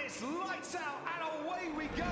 it's lights out and away we go.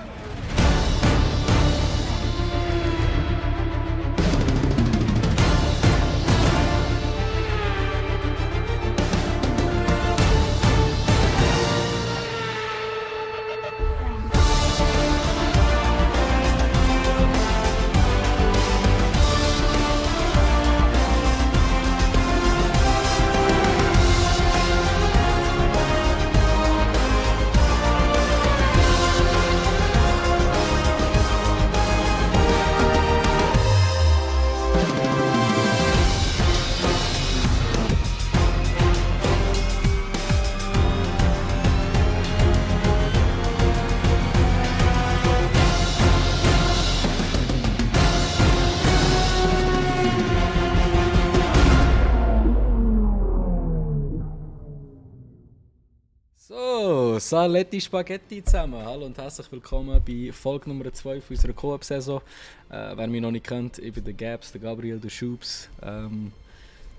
So, Saletti Spaghetti zusammen. Hallo und herzlich willkommen bei Folge Nummer 2 unserer Koop-Saison. Wer mich noch nicht kennt, ich bin der Gabs, der Gabriel, der Schubs.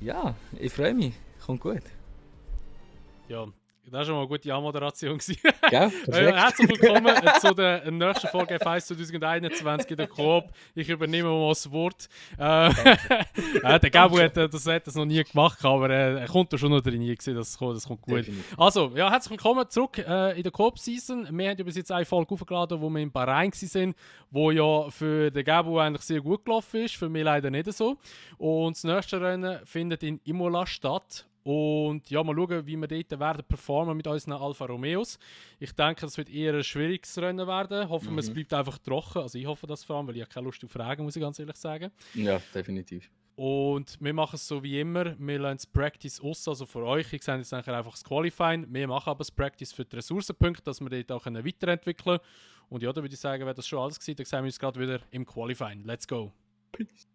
Ja, ich freue mich. Kommt gut. Ja, das war schon mal eine gute Anmoderation. Ja, perfekt. Herzlich willkommen zu der nächsten Folge F1 2021 in der Coop. Ich übernehme mal das Wort. Der Gabu hat das noch nie gemacht, aber er kommt da schon noch drin. Das kommt gut. Definitiv. Also, ja, herzlich willkommen zurück in der Coop-Season. Wir haben bis jetzt eine Folge aufgeladen, wo wir in Bahrain waren, wo ja für den Gabu eigentlich sehr gut gelaufen ist, für mich leider nicht so. Und das nächste Rennen findet in Imola statt. Und ja, mal schauen, wie wir dort werden performen mit unseren Alfa Romeos. Ich denke, es wird eher ein schwieriges Rennen werden. Hoffen wir, es bleibt einfach trocken. Also ich hoffe das vor allem, weil ich habe keine Lust auf Regen, muss ich ganz ehrlich sagen. Ja, definitiv. Und wir machen es so wie immer. Wir lassen das Practice aus, also für euch. Ich sehe jetzt nachher einfach das Qualifying. Wir machen aber das Practice für die Ressourcenpunkte, dass wir dort auch weiterentwickeln können. Und ja, da würde ich sagen, wäre das schon alles gewesen. Dann sehen wir uns gerade wieder im Qualifying. Let's go! Peace.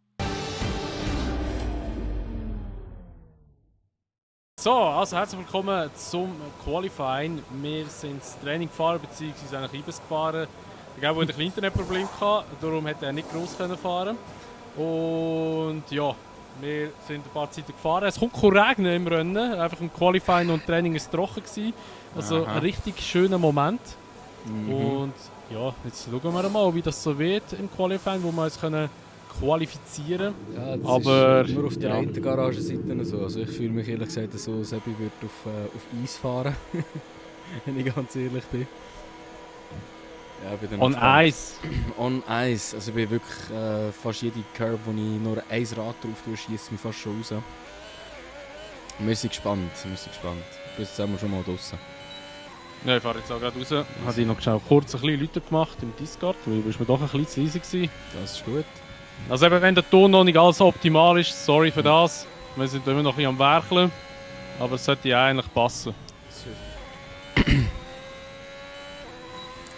So, also herzlich willkommen zum Qualifying. Wir sind das Training gefahren, beziehungsweise eigentlich Ibis gefahren. Der Gabo hatte ein Internetproblem gehabt, darum konnte er nicht gross fahren. Und ja, wir sind ein paar Zeiten gefahren. Es kommt kein Regen im Rennen, einfach im Qualifying und Training war es trocken gewesen. Also ein richtig schöner Moment. Und ja, jetzt schauen wir mal, wie das so wird im Qualifying, wo wir uns können qualifizieren. Ja, das aber ist nur auf der einen Garagenseite so. Also ich fühle mich ehrlich gesagt so, als ob ich auf Eis fahren wenn ich ganz ehrlich bin. Ja, ich bin dann On gespannt. Ice. On Ice. Also ich bin wirklich fast jede Curve, wo ich nur ein Rad drauf tue, schiesst mich fast schon raus. Wir sind gespannt. Bis jetzt sind wir schon mal draussen. Ja, ich fahre jetzt auch gerade raus. Habe ich noch schnell kurz ein bisschen Leute gemacht im Discord, weil du mir doch ein bisschen zu leise gewesen. Das ist gut. Also eben, wenn der Ton noch nicht alles optimal ist, sorry für das. Wir sind immer noch ein bisschen am Werkeln. Aber es sollte ja eigentlich passen.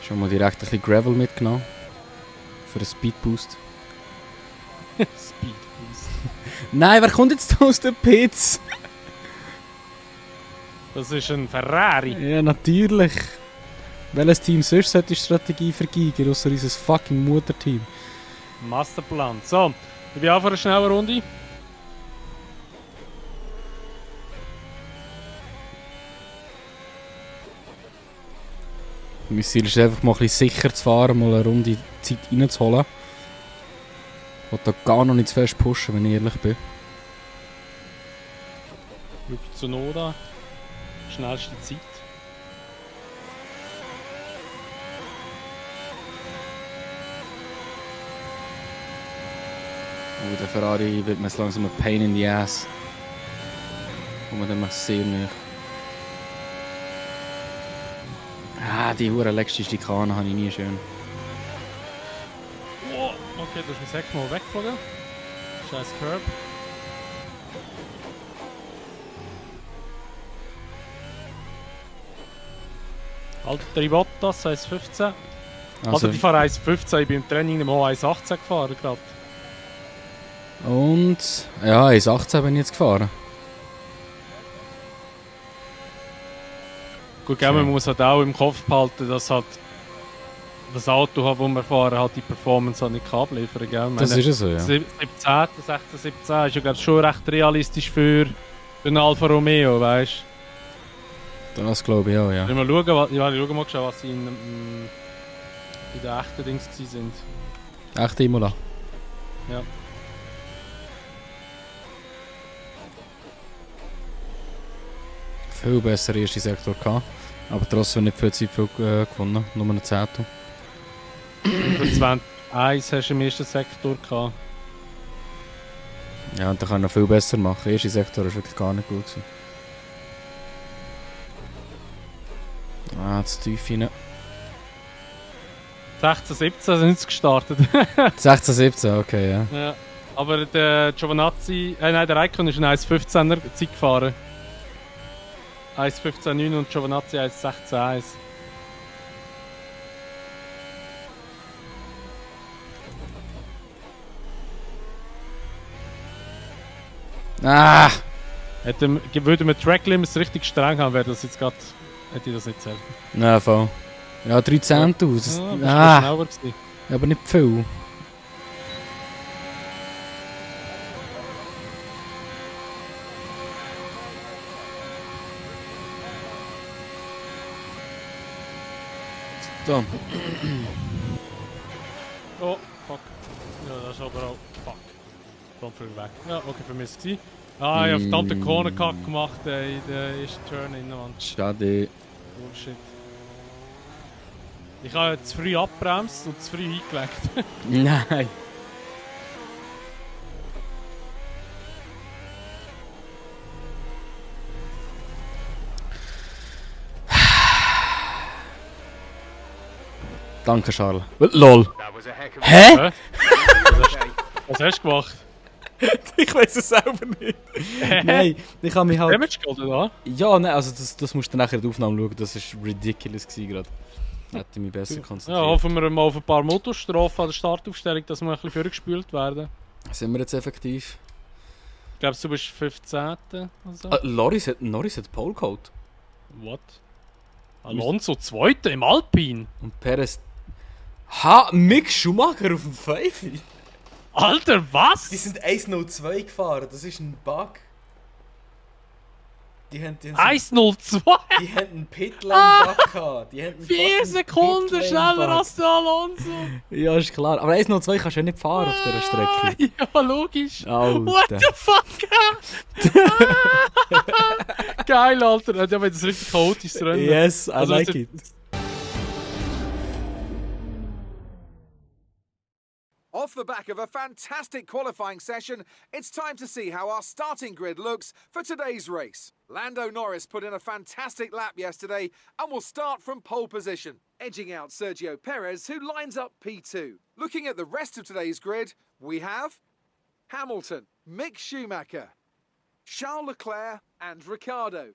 Schon mal direkt ein bisschen Gravel mitgenommen. Für einen Speedboost. Speedboost. Nein, wer kommt jetzt da aus den Pits? Das ist ein Ferrari. Ja, natürlich. Welches Team sonst sollte die Strategie vergeigen, außer unser fucking Mutterteam? Masterplan. So, ich bin auch für eine schnelle Runde. Mein Ziel ist einfach mal ein bisschen sicher zu fahren, mal eine Runde Zeit reinzuholen. Ich will da gar noch nicht zu fest pushen, wenn ich ehrlich bin. Yuki Tsunoda. Schnellste Zeit. Aber der Ferrari wird mir jetzt langsam ein Pain in the Ass. Und man dann sehr nicht. Ah, die hure letzte Schikane habe ich nie schön. Oh, okay, du hast mein Heck mal weggeflogen. Scheiß Curb. Alter Bottas, 1,15. Also ich fahre 1,15, ich bin im Training nicht mal 1,18 gefahren gerade. Und ja, 1,18 bin ich jetzt gefahren. Gut, gell, man muss halt auch im Kopf behalten, dass halt das Auto, das wir fahren, halt die Performance halt nicht abliefern kann. Das ist ja so, ja. 16, 17 ist ja glaube ich schon recht realistisch für einen Alfa Romeo, weißt du? Das glaube ich auch, ja. Mal schauen, ich schaue mal, was sie in den echten Dings waren. Echt Imola. Ja. Viel besser erste Sektor gehabt. Aber trotzdem nicht viel Zeit gewonnen. Nur ein Zehntel. Für 2001 hast du im ersten Sektor gehabt. Ja, und da kann er noch viel besser machen. Der erste Sektor war wirklich gar nicht gut gewesen. Zu tief rein. 16, 17 sind sie gestartet. 16, 17, okay, ja. Ja. Aber der Giovanazzi, nein, der Raikkonen ist eine 1,15er Zeit gefahren. 1,15,9 und Giovanazzi 1,16,1. Ah! Würde man Track Limits richtig streng haben, wäre das jetzt gerade. Hätte ich das nicht gesagt. Nein, voll. Ja, 3 Zehntel. Das, Ja, das ah, schneller gewesen. aber nicht viel. So. Oh, fuck. Ja, das ist aber auch. Fuck. Kommt früh weg. Ja, okay, für mich ist es. Ah, ich habe verdammte Corner-Kack gemacht in der ersten Turn in der Wand. Schade. Bullshit. Ich habe zu früh abbremst und zu früh eingelegt. Nein. Danke, Charles. LOL. That was a heck of Hä? Hä? Was hast du gemacht? Ich weiß es selber nicht. Nein, ich habe mich halt... Damage geholt, oder? Ja, nein, also das musst du nachher in der Aufnahme schauen. Das war ridiculous gerade. Hätte mich besser Ja, konzentriert. hoffen wir mal auf ein paar Motorstrafen an der Startaufstellung, dass wir ein bisschen vorgespült werden. Sind wir jetzt effektiv? Ich glaube, du bist 15. oder so. Norris hat Pole Code. What? Alonso 2. im Alpin? Und Perez... Ha! Mick Schumacher auf dem 5. Alter, was? Die sind 1.02 gefahren, das ist ein Bug. Die haben 1:02? die haben einen Pitlane-Bug gehabt. 4 Sekunden schneller als der Alonso! Ja, ist klar. Aber 1.02 kannst du ja nicht fahren auf dieser Strecke. Ja, logisch. What Alter. the fuck? Geil, Alter. Ja, wenn das richtig chaotisches Rennen. Yes, I Also, like weißt du- it. Off the back of a fantastic qualifying session, it's time to see how our starting grid looks for today's race. Lando Norris put in a fantastic lap yesterday and will start from pole position, edging out Sergio Perez, who lines up P2. Looking at the rest of today's grid, we have Hamilton, Mick Schumacher, Charles Leclerc and Ricciardo,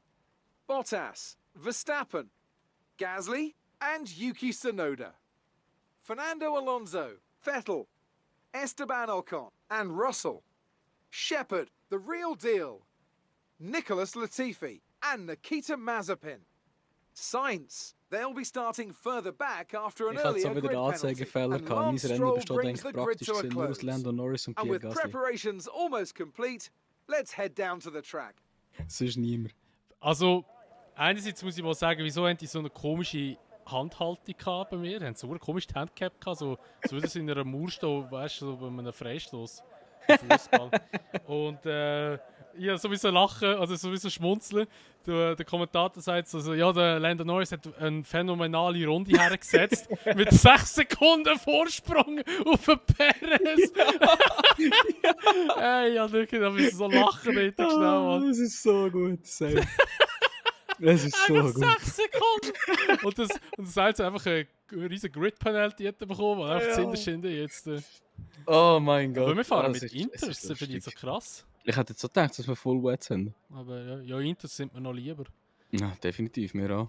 Bottas, Verstappen, Gasly and Yuki Tsunoda, Fernando Alonso, Vettel, Esteban Ocon and Russell, Shepard, the real deal, Nicholas Latifi and Nikita Mazepin, Sainz. They'll be starting further back after an Ich hatte earlier so wieder grid den penalty. Anzeigefehler And gehabt. Mein Lance Rennen Stroll besteht brings the eigentlich grid praktisch to a gesehen nur aus close. Lando Norris und And Pierre with Gasly. preparations almost complete, let's head down to the track. Sonst niemand. Also, einerseits muss ich mal sagen, wieso haben die so eine komische Handhaltung gehabt bei mir? Die haben so eine komische Handcap gehabt, so würde es in einer Mauer stehen, weißt du, so bei einem Freistoß. Fußball. Und ja, sowieso lachen, also sowieso schmunzeln. Der Kommentator sagt so, ja, der Lando Norris hat eine phänomenale Runde hergesetzt mit 6 Sekunden Vorsprung auf den Perez. Ey, ja, wirklich, da müssen so lachen nicht schnell, Mann. Das ist so gut. Safe. Das ist so Einfach gut. 6 Sekunden! Und das heißt einfach eine riesige Grid-Penalty bekommen, weil einfach Ja. das Hinterschinden jetzt. Oh mein Gott. Aber wir fahren Das mit ist- Inters, es ist das finde ich so lustig. krass. Ich hätte jetzt so gedacht, dass wir voll wet sind. Aber ja, Inters sind mir noch lieber. Ja, definitiv, mir auch.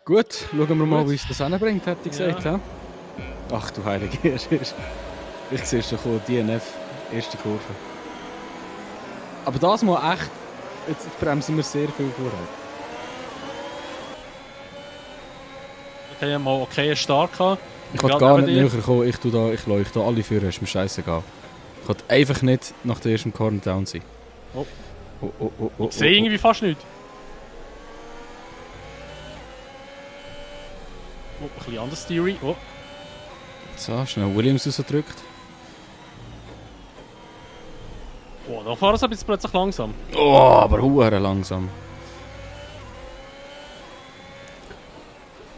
Gut, schauen wir mal, wie es das hinbringt, hätte ich gesagt. Ja. Ja. Ach du Heilige, ich sehe schon kommen, DNF, erste Kurve. Aber das mal echt, jetzt bremsen wir sehr viel vorher. Okay, mal okay Start gehabt. Ich wollte Gerade gar neben nicht dir. näher kommen, ich leuchte da alle Führer, ist mir scheißegal. Ich wollte einfach nicht nach dem ersten Corner down sein. Oh. Oh. Ich sehe irgendwie fast nichts. Oh, ein bisschen anders Theory. Oh. So, schnell Williams rausgedrückt. Oh, da fahren sie ein bisschen plötzlich langsam. Oh, aber hure langsam.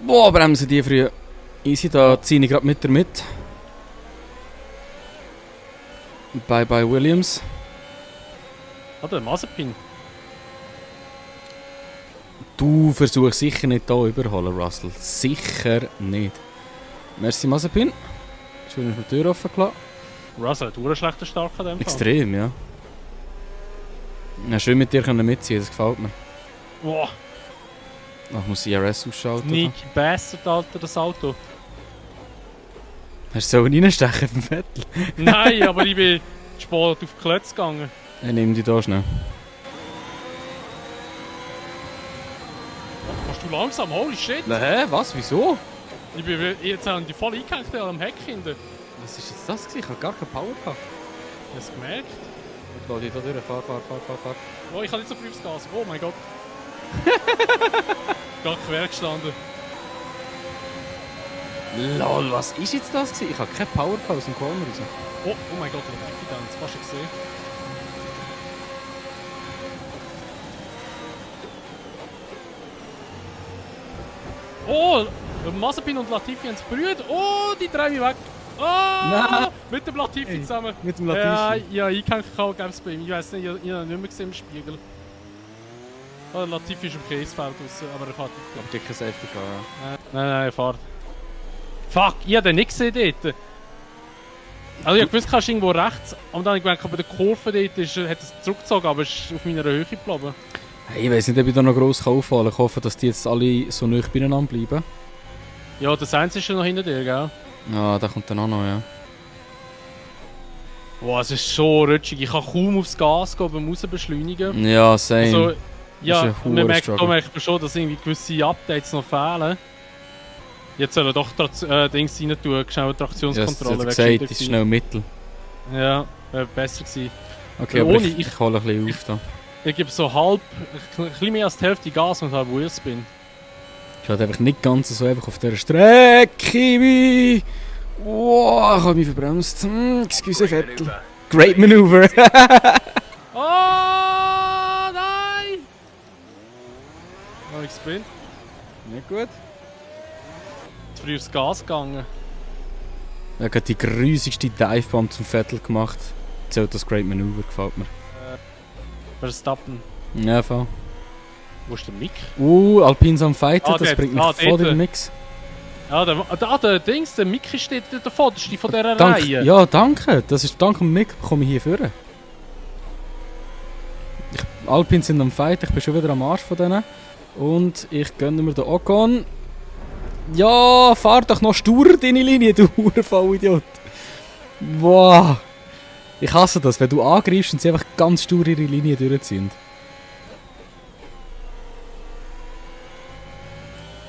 Boah, bremsen die früh. Easy, da ziehe ich gerade mit. Bye bye Williams. Ah, der Mazepin. Du versuchst sicher nicht hier überholen, Russell. Sicher nicht. Merci Mazepin. Schön ist die Tür offen gelassen. Russell hat einen schlechten Start an dem Fall. Extrem, ja. Ja, schön mit dir können mitziehen, das gefällt mir. Boah, Ach, muss IRS ausschalten. Nick Bastard, Alter, das Auto. Hast du so reinstechen vom Vettel? Nein, aber ich bin spät auf die Klötze gegangen. Ich nehme die da schnell. Fährst du langsam? Holy shit! Hä? Was? Wieso? Ich bin jetzt haben die voll eingehängt am Heck hinten. Was ist jetzt das gewesen? Ich habe gar keine Power gehabt. Ich hab's gemerkt. Ich lasse dich da durch. Fahr. Oh, ich kann nicht so früh aufs Gas. Oh mein Gott. Gar quer gestanden. Lol, was ist jetzt das gewesen? Ich habe keine Power gehabt aus dem Corner raus. Oh mein Gott, ich habe es fast schon gesehen. Oh, Mazepin und Latifi haben sich berührt. Oh, die drehen mich weg. Oh, Nein. mit dem Latifi Ey, zusammen. mit dem Ja, Latifi. ja, ich kann kaum gäbe es bei ihm. Ich weiß nicht, ich habe ihn nicht mehr gesehen im Spiegel. Oh, Latifi ist im Käsefeld raus, aber er fährt Ich habe dicker Safety gehabt, Nein, er fährt. Fuck, ich habe den nicht gesehen dort. Also ich wusste, kannst du irgendwo rechts, und dann habe ich gemerkt, bei der Kurve dort ist, hat es zurückgezogen, aber es ist auf meiner Höhe geblieben. ja. Hey, ich weiß nicht, ob ich da noch gross auffallen kann. Ich hoffe, dass die jetzt alle so nah beieinander bleiben. Ja, der Sainz ist schon noch hinter dir, gell? Ja, der kommt dann auch noch, ja. Boah, es ist so rutschig. Ich kann kaum aufs Gas gehen beim Rausbeschleunigen. Ja, same. Also, ja, ist ein man merkt, Struggle. da merkt man schon, dass irgendwie gewisse Updates noch fehlen. Jetzt sollen doch Dings rein tun, schnell ja, Traktionskontrolle. das wäre gesagt, gescheiter ist gewesen. schnell Mittel. Ja, wäre besser gewesen. Okay, Ja, aber ohne- ich hole ein bisschen auf da. Ich gebe so halb, ein bisschen mehr als die Hälfte Gas und halb Wheelspin. Ich hatte einfach nicht ganz so einfach auf dieser Strecke. Wow, ich habe mich verbremst. Excuse, Vettel. Great Maneuver. Oh nein! Habe ich gesprintet? Nicht gut. Zu früh aufs Gas gegangen. Er hat gerade die grusigste Divebomb zum Vettel gemacht. Zählt das Great Maneuver, gefällt mir. Verstappen. Ja, voll. Wo ist der Mick? Alpines am Fighten, Ah, das dort. bringt mich Ah, voll in dort. den Mix. Ja, der Dings, der Mick steht der vorderste von dieser Danke, Reihe. ja, danke. Das ist dank dem Mick komme ich hier führen. Alpines sind am Fight, ich bin schon wieder am Arsch von denen. Und ich gönne mir den Ocon. Ja, fahr doch noch stur deine Linie, du Vollidiot. Wow. Ich hasse das, wenn du angreifst und sie einfach ganz stur ihre Linie durchziehen.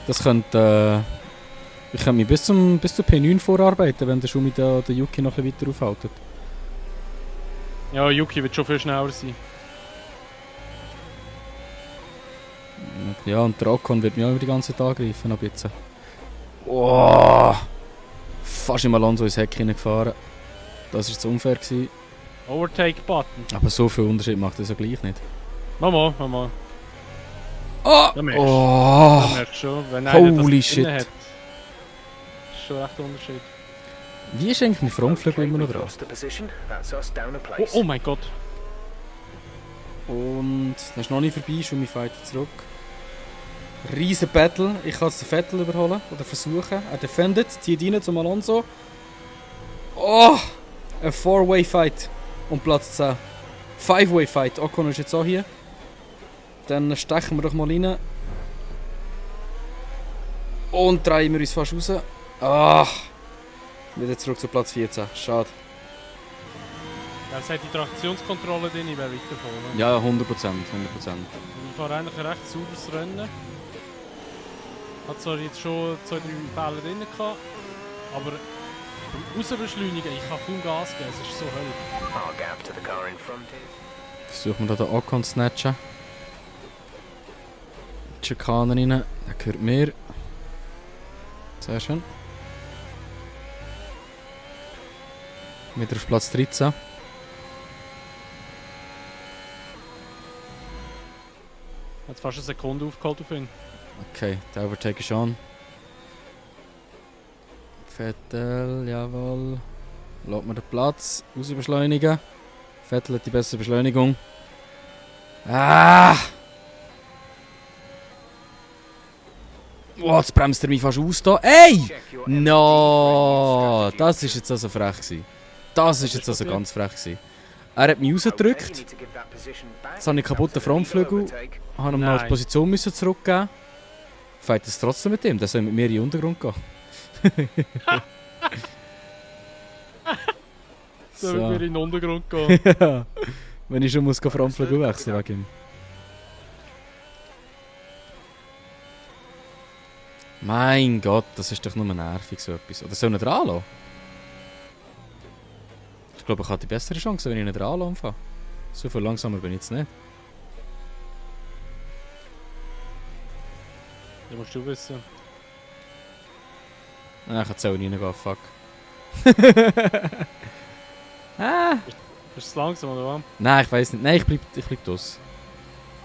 Das könnte... ich könnte mich bis zur P9 vorarbeiten, wenn der Schumi der Yuki noch ein bisschen weiter aufhaltet. Ja, Yuki wird schon viel schneller sein. Ja, und der Ocon wird mich auch über die ganze Zeit angreifen, noch ein bisschen. Oh, fast im Alonso ins Heck hineingefahren. Das war zu unfair gewesen. Overtake-Button. Aber so viel Unterschied macht das ja gleich nicht. Mama. Oh! Da merkst du. Oh! Da merkst du schon, wenn einer das Holy drin shit. hat. Das ist schon recht ein Unterschied. Wie ist eigentlich mein Frontflügel immer noch we've dran? lost the position. That's us down a Oh, place. oh mein Gott. Und das ist noch nicht vorbei, Schumi fährt zurück. Riesen Battle, ich kann jetzt den Vettel überholen, oder versuchen. Er defendet, zieht rein zum Alonso. Oh! Ein 4-Way-Fight um Platz 10. 5-Way-Fight, Ocon ist jetzt auch hier. Dann stechen wir doch mal rein. Und drehen wir uns fast raus. Ah! Wieder zurück zu Platz 14, schade. Ja, es hat die Traktionskontrolle drin, ich wäre weitergekommen. Ja, 100%. Ich fahre eigentlich ein recht sauberes Rennen. Hat zwar jetzt schon 2-3 Fehler drin gehabt, aber beim Rausbeschleunigen, ich kann kaum Gas geben, es ist so Hölle. Our gap to the car in front is Versuchen wir da den Ocon zu snatchen. Schikanen rein, der gehört mir. Sehr schön. Wieder auf Platz 13. Hat fast eine Sekunde aufgeholt auf ihn. Okay, der Overtake ist on. Vettel, jawohl. Lässt mir den Platz. Raus beschleunigen. Vettel hat die bessere Beschleunigung. Ah! Oh, jetzt bremst er mich fast aus da. Ey! Check your No! MLD Das ist jetzt also frech gewesen. Das ist jetzt also ganz frech gewesen. Er hat mich rausgedrückt. Jetzt habe ich kaputten Frontflügel. Habe ihm noch die Nein. Position müssen zurückgeben. Fällt es trotzdem mit ihm? Der soll mit mir in den Untergrund gehen. So wie wir in den Untergrund gehen. Ja. Wenn ich schon muss Frontflügel wechseln wegen ihm. Mein Gott, das ist doch nur nervig so etwas. Oder soll ich ihn dran lassen? Ich glaube, ich habe die bessere Chance, wenn ich ihn dran lasse. So viel langsamer bin ich jetzt nicht. Das musst du wissen. Ah, ich kann jetzt auch reingehen, fuck. Ah! Bist du zu langsam oder was? Nein, ich weiß nicht. Nein, ich bleib draus.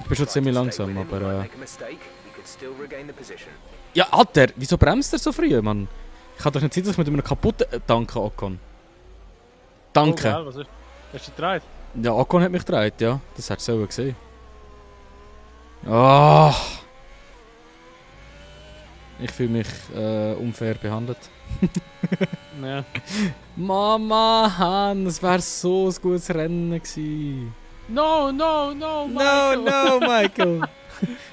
Ich bin schon ziemlich langsam, aber... Ja, Alter, wieso bremst er so früh, Mann? Ich kann doch nicht Zeit, dass ich mit einem kaputten Tanken Ocon. Danke. Oh, geil, was ist? Hast du dich gedreht? Ja, Ocon hat mich gedreht, ja. Das hättest du so gesehen. Oh. Ich fühle mich unfair behandelt. Ja. Mama, das wäre so ein gutes Rennen gewesen. No, no, no, Michael. No, Michael.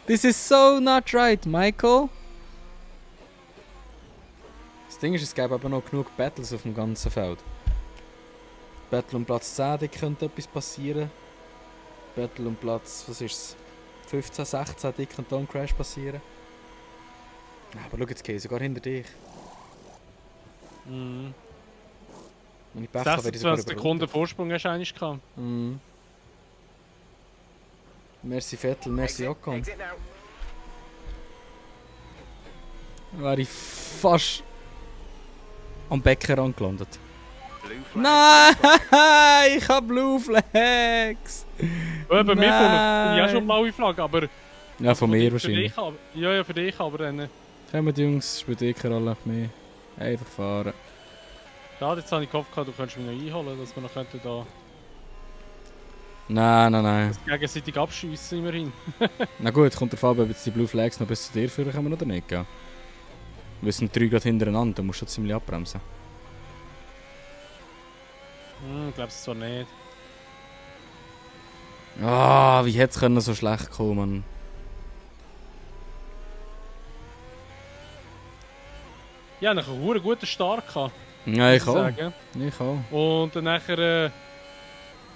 This is so not right, Michael. Das Ding ist, es gäbe aber noch genug Battles auf dem ganzen Feld. Battle um Platz 10, da könnte etwas passieren. Battle um Platz, was ist es? 15, 16, da könnte auch ein Crash passieren. Aber schau jetzt, Kay, sogar hinter dich. Mhm. Wenn ich Pech habe, werde ich sogar 26 Sekunden Vorsprung hast du eigentlich gehabt. Mhm. Merci Vettel, merci Ocon. Wäre ich fast am Becken angelandet. Nein, ich habe Blue Flags. Bei mir bin ich auch Nein. schon blaue Flagge, aber... Ja, von mir für wahrscheinlich. dich, aber, ja, für dich aber dann... Kommt Jungs, spielt ihr keine Rolle mehr. Einfach fahren. Schade, jetzt habe ich gehofft, du könntest mich noch einholen, dass wir noch könnten da Nein. gegenseitig abschiessen immerhin. Na gut, kommt drauf an, ob jetzt die Blue Flags noch bis zu dir führen können oder nicht. Gell? Wir sind 3 gerade hintereinander, da musst du ziemlich abbremsen. Ich glaube es zwar nicht. Ah, wie hätte es so schlecht kommen, Mann. Ja, einen guten Start gehabt. Ja, ich muss auch. sagen. Ich auch. Und dann nachher...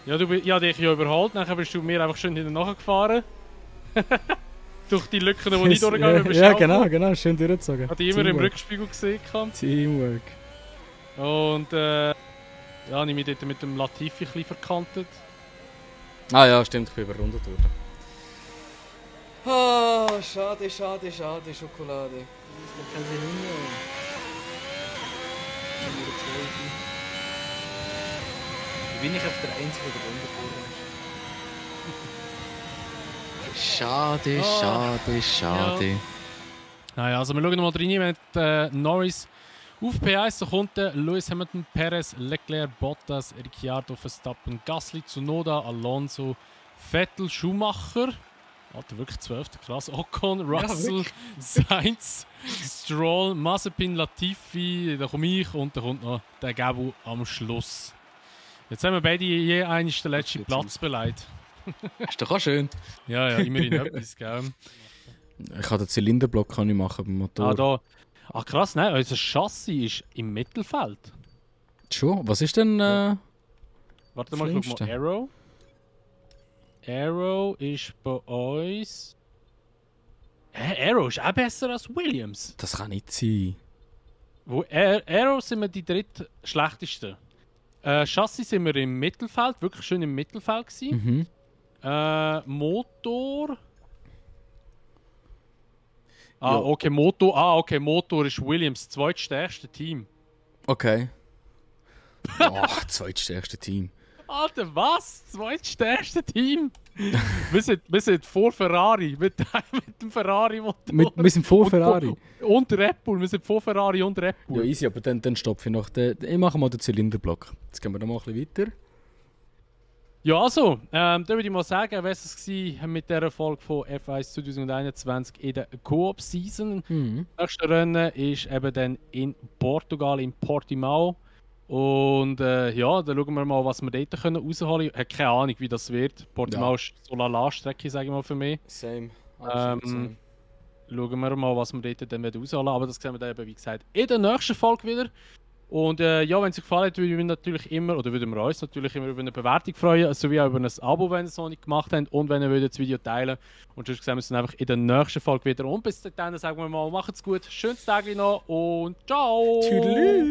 ja, ich habe dich ja überholt, nachher bist du mir einfach schön hinten nachgefahren. Durch die Lücken, die ich durchgegangen bin. Ja, genau, schön durchgezogen. Hat ich immer im Rückspiegel gesehen. Teamwork. Und ja, habe ich mich dort mit dem Latifi ein bisschen verkantet. Ah ja, stimmt, ich bin überrundet worden. Ah, schade, Schokolade. Wie bin ich auf der Einzige, der überrundet worden ist? Schade. Naja, also wir schauen mal rein, wenn Norris auf P1, so kommt Lewis Hamilton, Perez, Leclerc, Bottas, Ricciardo, Verstappen, Gasly, Tsunoda, Alonso, Vettel, Schumacher, Alter, wirklich 12. Klasse, Ocon, Russell, Sainz, Stroll, Mazepin, Latifi, da komme ich und dann kommt noch der Gabu am Schluss. Jetzt haben wir beide je einen den letzten Platz beleidigt. Ist doch auch schön. Ja, immerhin etwas, gell? Ich kann den Zylinderblock kann ich machen beim Motor. Da. Ah krass, nein, unser Chassis ist im Mittelfeld. Schon? Was ist denn... Warte mal, ich guck Schlimmste. mal. Arrow. Arrow ist bei uns... Arrow ist auch besser als Williams. Das kann nicht sein. Arrow sind wir die drittschlechtesten. Chassis sind wir im Mittelfeld, wirklich schön im Mittelfeld gewesen. Mhm. Motor... Ja. Okay, Motor ist Williams zweitstärkste Team. Okay. Boah, zweitstärkste Team. Alter, was? Zweitstärkste Team? wir sind vor Ferrari, mit dem Ferrari-Motor. Wir sind vor Ferrari. Und Red Bull, wir sind vor Ferrari und Red Ja, Bull. easy, aber dann stopfe ich noch. Ich mache mal den Zylinderblock. Jetzt gehen wir noch mal ein bisschen weiter. Ja, also, dann würde ich mal sagen, was es war mit dieser Folge von F1 2021 in der Coop-Season. Das nächste Rennen ist eben dann in Portugal, in Portimao. Und ja, dann schauen wir mal, was wir dort rausholen können. Ich habe keine Ahnung, wie das wird. Portimao ist so eine La-La-Strecke, sage ich mal, für mich. Same. Schauen wir mal, was wir dort dann rausholen. Aber das sehen wir dann eben, wie gesagt, in der nächsten Folge wieder. Und ja, wenn es euch gefallen hat, würden wir uns natürlich immer über eine Bewertung freuen, sowie auch über ein Abo, wenn ihr es noch nicht gemacht habt, und wenn ihr das Video teilen würdet. Und sonst sehen wir uns dann einfach in der nächsten Folge wieder. Und bis dahin sagen wir mal, macht's gut, schönes Tag noch und ciao! Tschüss.